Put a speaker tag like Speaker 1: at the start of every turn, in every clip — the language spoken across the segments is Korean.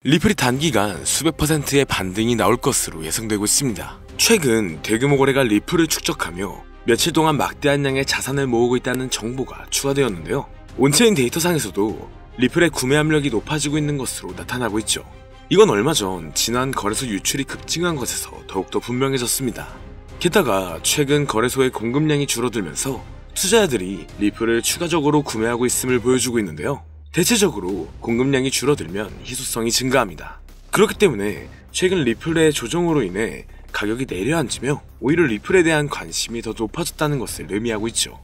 Speaker 1: 리플이 단기간 수백 %의 반등이 나올 것으로 예상되고 있습니다. 최근 대규모 거래가 리플을 축적하며 며칠 동안 막대한 양의 자산을 모으고 있다는 정보가 추가되었는데요. 온체인 데이터상에서도 리플의 구매 압력이 높아지고 있는 것으로 나타나고 있죠. 이건 얼마 전 지난 거래소 유출이 급증한 것에서 더욱더 분명해졌습니다. 게다가 최근 거래소의 공급량이 줄어들면서 투자자들이 리플을 추가적으로 구매하고 있음을 보여주고 있는데요. 대체적으로 공급량이 줄어들면 희소성이 증가합니다. 그렇기 때문에 최근 리플의 조정으로 인해 가격이 내려앉으며 오히려 리플에 대한 관심이 더 높아졌다는 것을 의미하고 있죠.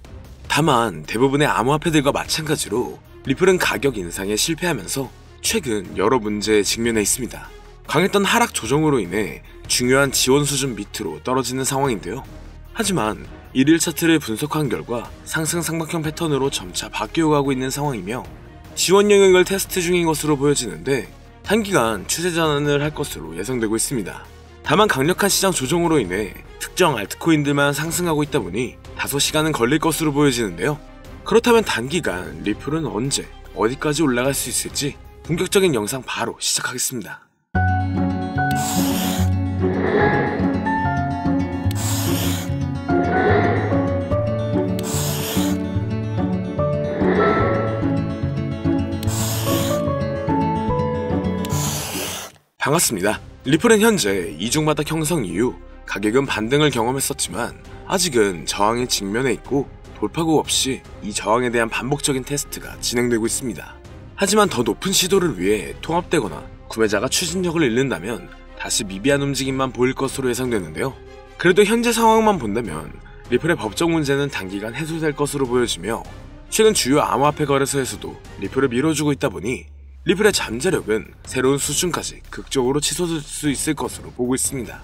Speaker 1: 다만 대부분의 암호화폐들과 마찬가지로 리플은 가격 인상에 실패하면서 최근 여러 문제에 직면해 있습니다. 강했던 하락 조정으로 인해 중요한 지원 수준 밑으로 떨어지는 상황인데요. 하지만 일일 차트를 분석한 결과 상승 상박형 패턴으로 점차 바뀌어가고 있는 상황이며 지원 영역을 테스트 중인 것으로 보여지는데 단기간 추세 전환을 할 것으로 예상되고 있습니다. 다만 강력한 시장 조정으로 인해 특정 알트코인들만 상승하고 있다 보니 다소 시간은 걸릴 것으로 보여지는데요. 그렇다면 단기간 리플은 언제 어디까지 올라갈 수 있을지 본격적인 영상 바로 시작하겠습니다. 반갑습니다. 리플은 현재 이중바닥 형성 이후 가격은 반등을 경험했었지만 아직은 저항에 직면해 있고 돌파구 없이 이 저항에 대한 반복적인 테스트가 진행되고 있습니다. 하지만 더 높은 시도를 위해 통합되거나 구매자가 추진력을 잃는다면 다시 미비한 움직임만 보일 것으로 예상되는데요. 그래도 현재 상황만 본다면 리플의 법적 문제는 단기간 해소될 것으로 보여지며 최근 주요 암호화폐 거래소에서도 리플을 밀어주고 있다 보니 리플의 잠재력은 새로운 수준까지 극적으로 치솟을 수 있을 것으로 보고 있습니다.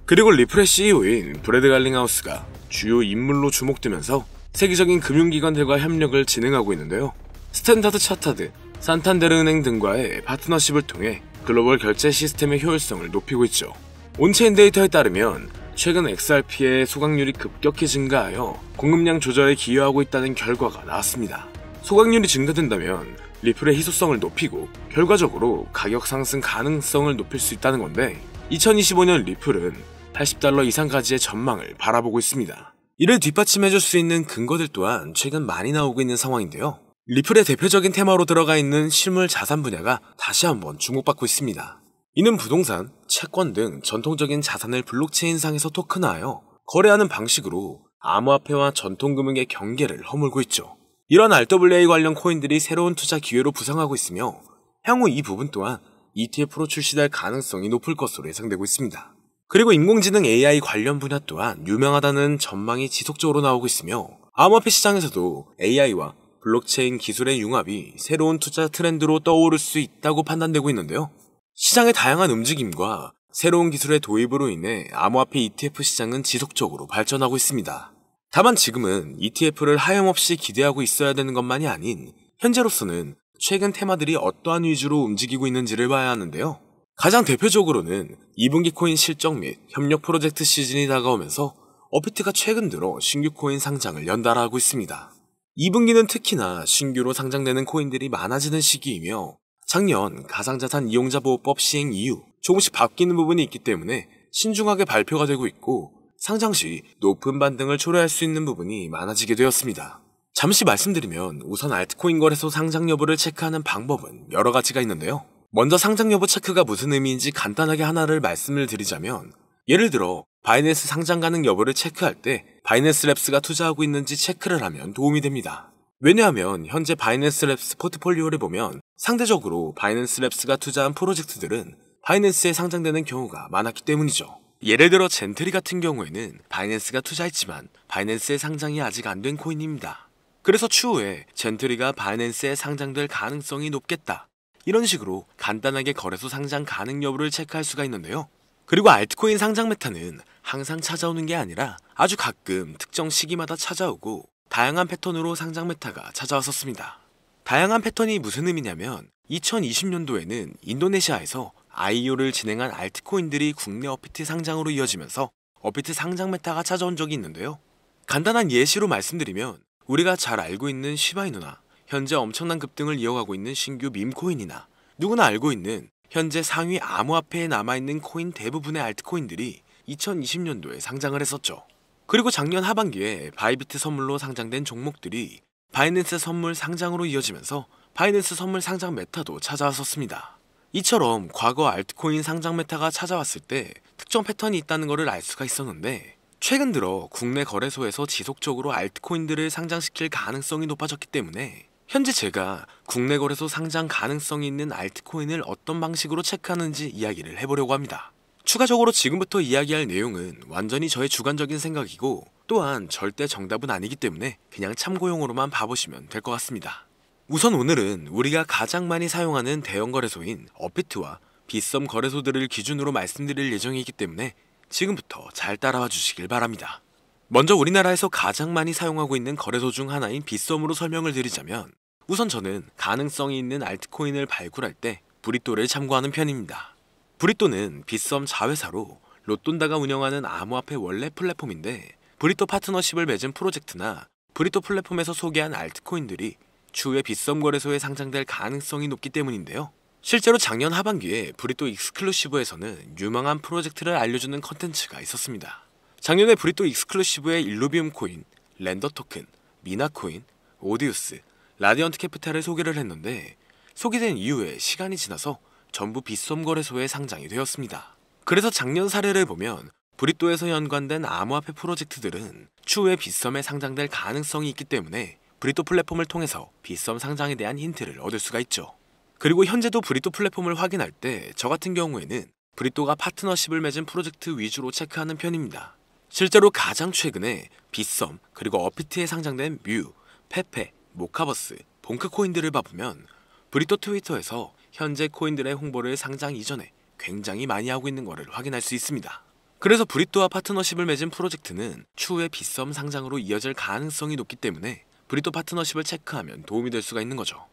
Speaker 1: 그리고 리플의 CEO인 브래드 갈링하우스가 주요 인물로 주목되면서 세계적인 금융기관들과 협력을 진행하고 있는데요. 스탠다드 차타드, 산탄데르 은행 등과의 파트너십을 통해 글로벌 결제 시스템의 효율성을 높이고 있죠. 온체인 데이터에 따르면 최근 XRP의 소각률이 급격히 증가하여 공급량 조절에 기여하고 있다는 결과가 나왔습니다. 소각률이 증가된다면 리플의 희소성을 높이고 결과적으로 가격 상승 가능성을 높일 수 있다는 건데 2025년 리플은 $80 이상까지의 전망을 바라보고 있습니다. 이를 뒷받침해줄 수 있는 근거들 또한 최근 많이 나오고 있는 상황인데요. 리플의 대표적인 테마로 들어가 있는 실물 자산 분야가 다시 한번 주목받고 있습니다. 이는 부동산, 채권 등 전통적인 자산을 블록체인상에서 토큰화하여 거래하는 방식으로 암호화폐와 전통금융의 경계를 허물고 있죠. 이런 RWA 관련 코인들이 새로운 투자 기회로 부상하고 있으며 향후 이 부분 또한 ETF로 출시될 가능성이 높을 것으로 예상되고 있습니다. 그리고 인공지능 AI 관련 분야 또한 유명하다는 전망이 지속적으로 나오고 있으며 암호화폐 시장에서도 AI와 블록체인 기술의 융합이 새로운 투자 트렌드로 떠오를 수 있다고 판단되고 있는데요. 시장의 다양한 움직임과 새로운 기술의 도입으로 인해 암호화폐 ETF 시장은 지속적으로 발전하고 있습니다. 다만 지금은 ETF를 하염없이 기대하고 있어야 되는 것만이 아닌 현재로서는 최근 테마들이 어떠한 위주로 움직이고 있는지를 봐야 하는데요. 가장 대표적으로는 2분기 코인 실적 및 협력 프로젝트 시즌이 다가오면서 업비트가 최근 들어 신규 코인 상장을 연달아 하고 있습니다. 2분기는 특히나 신규로 상장되는 코인들이 많아지는 시기이며 작년 가상자산 이용자 보호법 시행 이후 조금씩 바뀌는 부분이 있기 때문에 신중하게 발표가 되고 있고 상장 시 높은 반등을 초래할 수 있는 부분이 많아지게 되었습니다. 잠시 말씀드리면 우선 알트코인 거래소 상장 여부를 체크하는 방법은 여러 가지가 있는데요. 먼저 상장 여부 체크가 무슨 의미인지 간단하게 하나를 말씀을 드리자면 예를 들어 바이낸스 상장 가능 여부를 체크할 때 바이낸스 랩스가 투자하고 있는지 체크를 하면 도움이 됩니다. 왜냐하면 현재 바이낸스 랩스 포트폴리오를 보면 상대적으로 바이낸스 랩스가 투자한 프로젝트들은 바이낸스에 상장되는 경우가 많았기 때문이죠. 예를 들어 젠트리 같은 경우에는 바이낸스가 투자했지만 바이낸스에 상장이 아직 안 된 코인입니다. 그래서 추후에 젠트리가 바이낸스에 상장될 가능성이 높겠다. 이런 식으로 간단하게 거래소 상장 가능 여부를 체크할 수가 있는데요. 그리고 알트코인 상장 메타는 항상 찾아오는 게 아니라 아주 가끔 특정 시기마다 찾아오고 다양한 패턴으로 상장 메타가 찾아왔었습니다. 다양한 패턴이 무슨 의미냐면 2020년도에는 인도네시아에서 IEO를 진행한 알트코인들이 국내 업비트 상장으로 이어지면서 업비트 상장 메타가 찾아온 적이 있는데요. 간단한 예시로 말씀드리면 우리가 잘 알고 있는 시바이누나 현재 엄청난 급등을 이어가고 있는 신규 밈코인이나 누구나 알고 있는 현재 상위 암호화폐에 남아있는 코인 대부분의 알트코인들이 2020년도에 상장을 했었죠. 그리고 작년 하반기에 바이비트 선물로 상장된 종목들이 바이낸스 선물 상장으로 이어지면서 바이낸스 선물 상장 메타도 찾아왔었습니다. 이처럼 과거 알트코인 상장 메타가 찾아왔을 때 특정 패턴이 있다는 것을 알 수가 있었는데, 최근 들어 국내 거래소에서 지속적으로 알트코인들을 상장시킬 가능성이 높아졌기 때문에 현재 제가 국내 거래소 상장 가능성이 있는 알트코인을 어떤 방식으로 체크하는지 이야기를 해보려고 합니다. 추가적으로 지금부터 이야기할 내용은 완전히 저의 주관적인 생각이고, 또한 절대 정답은 아니기 때문에 그냥 참고용으로만 봐보시면 될 것 같습니다. 우선 오늘은 우리가 가장 많이 사용하는 대형 거래소인 업비트와 빗썸 거래소들을 기준으로 말씀드릴 예정이기 때문에 지금부터 잘 따라와 주시길 바랍니다. 먼저 우리나라에서 가장 많이 사용하고 있는 거래소 중 하나인 빗썸으로 설명을 드리자면, 우선 저는 가능성이 있는 알트코인을 발굴할 때 브리또를 참고하는 편입니다. 브리또는 빗썸 자회사로 로돈다가 운영하는 암호화폐 원래 플랫폼인데, 브리또 파트너십을 맺은 프로젝트나 브리또 플랫폼에서 소개한 알트코인들이 추후에 빗썸 거래소에 상장될 가능성이 높기 때문인데요. 실제로 작년 하반기에 브리또 익스클루시브에서는 유망한 프로젝트를 알려주는 컨텐츠가 있었습니다. 작년에 브리또 익스클루시브의 일루비움 코인, 렌더 토큰, 미나 코인, 오디우스, 라디언트 캐피탈을 소개를 했는데, 소개된 이후에 시간이 지나서 전부 빗썸 거래소에 상장이 되었습니다. 그래서 작년 사례를 보면 브리또에서 연관된 암호화폐 프로젝트들은 추후에 빗썸에 상장될 가능성이 있기 때문에 브리또 플랫폼을 통해서 빗썸 상장에 대한 힌트를 얻을 수가 있죠. 그리고 현재도 브리또 플랫폼을 확인할 때 저 같은 경우에는 브리또가 파트너십을 맺은 프로젝트 위주로 체크하는 편입니다. 실제로 가장 최근에 빗썸 그리고 업비트에 상장된 뮤, 페페, 모카버스, 봉크 코인들을 봐보면 브리또 트위터에서 현재 코인들의 홍보를 상장 이전에 굉장히 많이 하고 있는 것을 확인할 수 있습니다. 그래서 브리또와 파트너십을 맺은 프로젝트는 추후에 빗썸 상장으로 이어질 가능성이 높기 때문에 브리또 파트너십을 체크하면 도움이 될 수가 있는 거죠.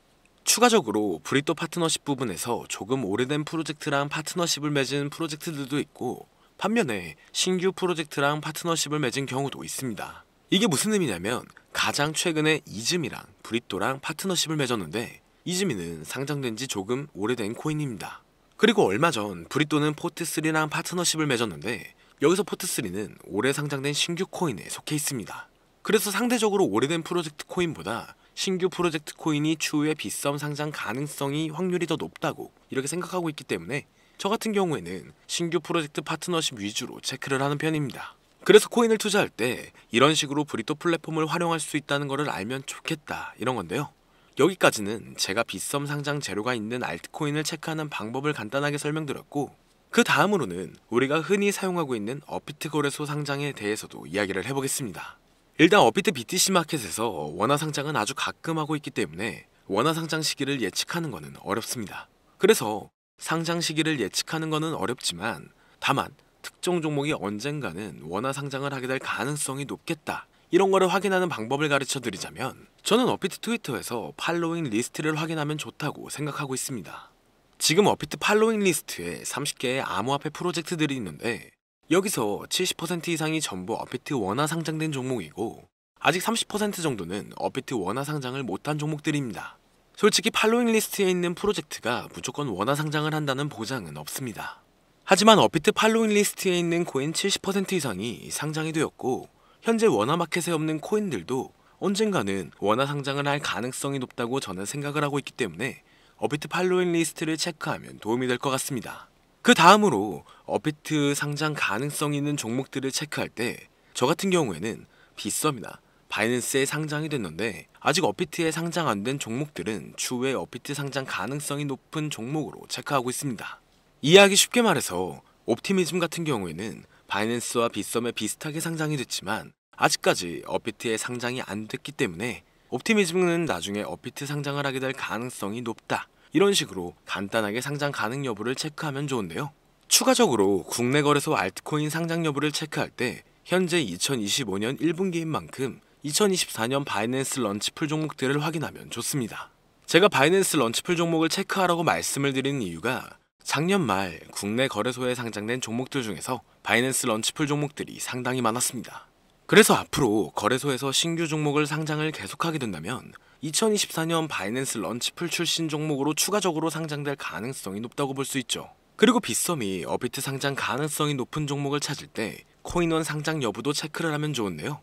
Speaker 1: 추가적으로 브리또 파트너십 부분에서 조금 오래된 프로젝트랑 파트너십을 맺은 프로젝트들도 있고, 반면에 신규 프로젝트랑 파트너십을 맺은 경우도 있습니다. 이게 무슨 의미냐면, 가장 최근에 이즈미랑 브리또랑 파트너십을 맺었는데, 이즈미는 상장된 지 조금 오래된 코인입니다. 그리고 얼마 전 브리또는 포트3랑 파트너십을 맺었는데, 여기서 포트3는 올해 상장된 신규 코인에 속해 있습니다. 그래서 상대적으로 오래된 프로젝트 코인보다 신규 프로젝트 코인이 추후에 빗썸 상장 가능성이 확률이 더 높다고 이렇게 생각하고 있기 때문에 저 같은 경우에는 신규 프로젝트 파트너십 위주로 체크를 하는 편입니다. 그래서 코인을 투자할 때 이런 식으로 브리또 플랫폼을 활용할 수 있다는 것을 알면 좋겠다, 이런 건데요. 여기까지는 제가 빗썸 상장 재료가 있는 알트코인을 체크하는 방법을 간단하게 설명드렸고, 그 다음으로는 우리가 흔히 사용하고 있는 업비트 거래소 상장에 대해서도 이야기를 해보겠습니다. 일단 업비트 BTC 마켓에서 원화 상장은 아주 가끔 하고 있기 때문에 원화 상장 시기를 예측하는 것은 어렵습니다. 그래서 상장 시기를 예측하는 것은 어렵지만, 다만 특정 종목이 언젠가는 원화 상장을 하게 될 가능성이 높겠다, 이런 거를 확인하는 방법을 가르쳐 드리자면, 저는 업비트 트위터에서 팔로잉 리스트를 확인하면 좋다고 생각하고 있습니다. 지금 업비트 팔로잉 리스트에 30개의 암호화폐 프로젝트들이 있는데, 여기서 70% 이상이 전부 업비트 원화 상장된 종목이고, 아직 30% 정도는 업비트 원화 상장을 못한 종목들입니다. 솔직히 팔로잉 리스트에 있는 프로젝트가 무조건 원화 상장을 한다는 보장은 없습니다. 하지만 업비트 팔로잉 리스트에 있는 코인 70% 이상이 상장이 되었고, 현재 원화 마켓에 없는 코인들도 언젠가는 원화 상장을 할 가능성이 높다고 저는 생각을 하고 있기 때문에 업비트 팔로잉 리스트를 체크하면 도움이 될 것 같습니다. 그 다음으로 업비트 상장 가능성 있는 종목들을 체크할 때 저 같은 경우에는 빗썸이나 바이낸스에 상장이 됐는데 아직 업비트에 상장 안 된 종목들은 추후에 업비트 상장 가능성이 높은 종목으로 체크하고 있습니다. 이해하기 쉽게 말해서 옵티미즘 같은 경우에는 바이낸스와 빗썸에 비슷하게 상장이 됐지만 아직까지 업비트에 상장이 안 됐기 때문에 옵티미즘은 나중에 업비트 상장을 하게 될 가능성이 높다, 이런 식으로 간단하게 상장 가능 여부를 체크하면 좋은데요. 추가적으로 국내 거래소 알트코인 상장 여부를 체크할 때 현재 2025년 1분기인 만큼 2024년 바이낸스 런치풀 종목들을 확인하면 좋습니다. 제가 바이낸스 런치풀 종목을 체크하라고 말씀을 드리는 이유가 작년 말 국내 거래소에 상장된 종목들 중에서 바이낸스 런치풀 종목들이 상당히 많았습니다. 그래서 앞으로 거래소에서 신규 종목을 상장을 계속하게 된다면 2024년 바이낸스 런치풀 출신 종목으로 추가적으로 상장될 가능성이 높다고 볼 수 있죠. 그리고 빗썸이 어비트 상장 가능성이 높은 종목을 찾을 때 코인원 상장 여부도 체크를 하면 좋은데요.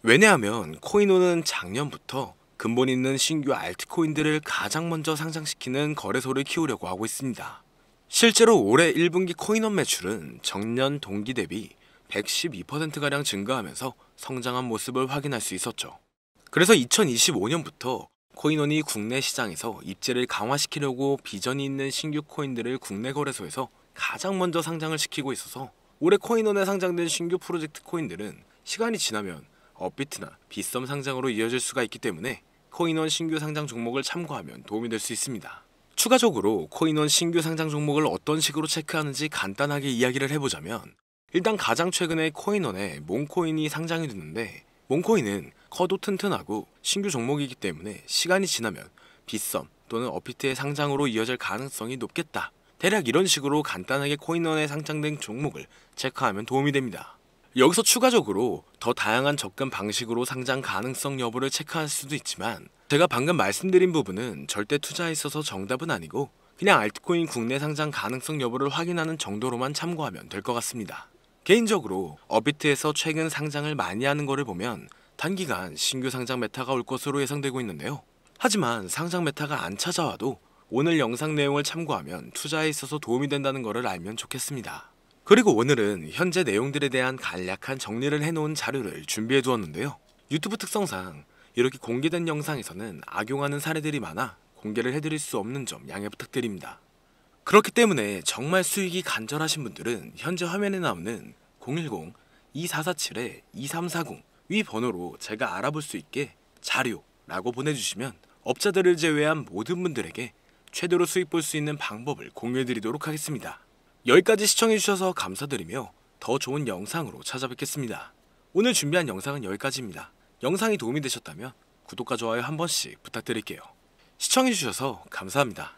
Speaker 1: 왜냐하면 코인원은 작년부터 근본 있는 신규 알트코인들을 가장 먼저 상장시키는 거래소를 키우려고 하고 있습니다. 실제로 올해 1분기 코인원 매출은 전년 동기 대비 112%가량 증가하면서 성장한 모습을 확인할 수 있었죠. 그래서 2025년부터 코인원이 국내 시장에서 입지를 강화시키려고 비전이 있는 신규 코인들을 국내 거래소에서 가장 먼저 상장을 시키고 있어서 올해 코인원에 상장된 신규 프로젝트 코인들은 시간이 지나면 업비트나 빗썸 상장으로 이어질 수가 있기 때문에 코인원 신규 상장 종목을 참고하면 도움이 될 수 있습니다. 추가적으로 코인원 신규 상장 종목을 어떤 식으로 체크하는지 간단하게 이야기를 해보자면, 일단 가장 최근에 코인원에 몽코인이 상장이 됐는데, 몽코인은 커도 튼튼하고 신규 종목이기 때문에 시간이 지나면 빗썸 또는 업비트의 상장으로 이어질 가능성이 높겠다. 대략 이런 식으로 간단하게 코인원에 상장된 종목을 체크하면 도움이 됩니다. 여기서 추가적으로 더 다양한 접근 방식으로 상장 가능성 여부를 체크할 수도 있지만, 제가 방금 말씀드린 부분은 절대 투자에 있어서 정답은 아니고 그냥 알트코인 국내 상장 가능성 여부를 확인하는 정도로만 참고하면 될 것 같습니다. 개인적으로 어비트에서 최근 상장을 많이 하는 거를 보면 단기간 신규 상장 메타가 올 것으로 예상되고 있는데요. 하지만 상장 메타가 안 찾아와도 오늘 영상 내용을 참고하면 투자에 있어서 도움이 된다는 것을 알면 좋겠습니다. 그리고 오늘은 현재 내용들에 대한 간략한 정리를 해놓은 자료를 준비해 두었는데요. 유튜브 특성상 이렇게 공개된 영상에서는 악용하는 사례들이 많아 공개를 해드릴 수 없는 점 양해 부탁드립니다. 그렇기 때문에 정말 수익이 간절하신 분들은 현재 화면에 나오는 010-2447-2340 위 번호로 제가 알아볼 수 있게 자료라고 보내주시면 업자들을 제외한 모든 분들에게 최대로 수익 볼 수 있는 방법을 공유해드리도록 하겠습니다. 여기까지 시청해주셔서 감사드리며 더 좋은 영상으로 찾아뵙겠습니다. 오늘 준비한 영상은 여기까지입니다. 영상이 도움이 되셨다면 구독과 좋아요 한 번씩 부탁드릴게요. 시청해주셔서 감사합니다.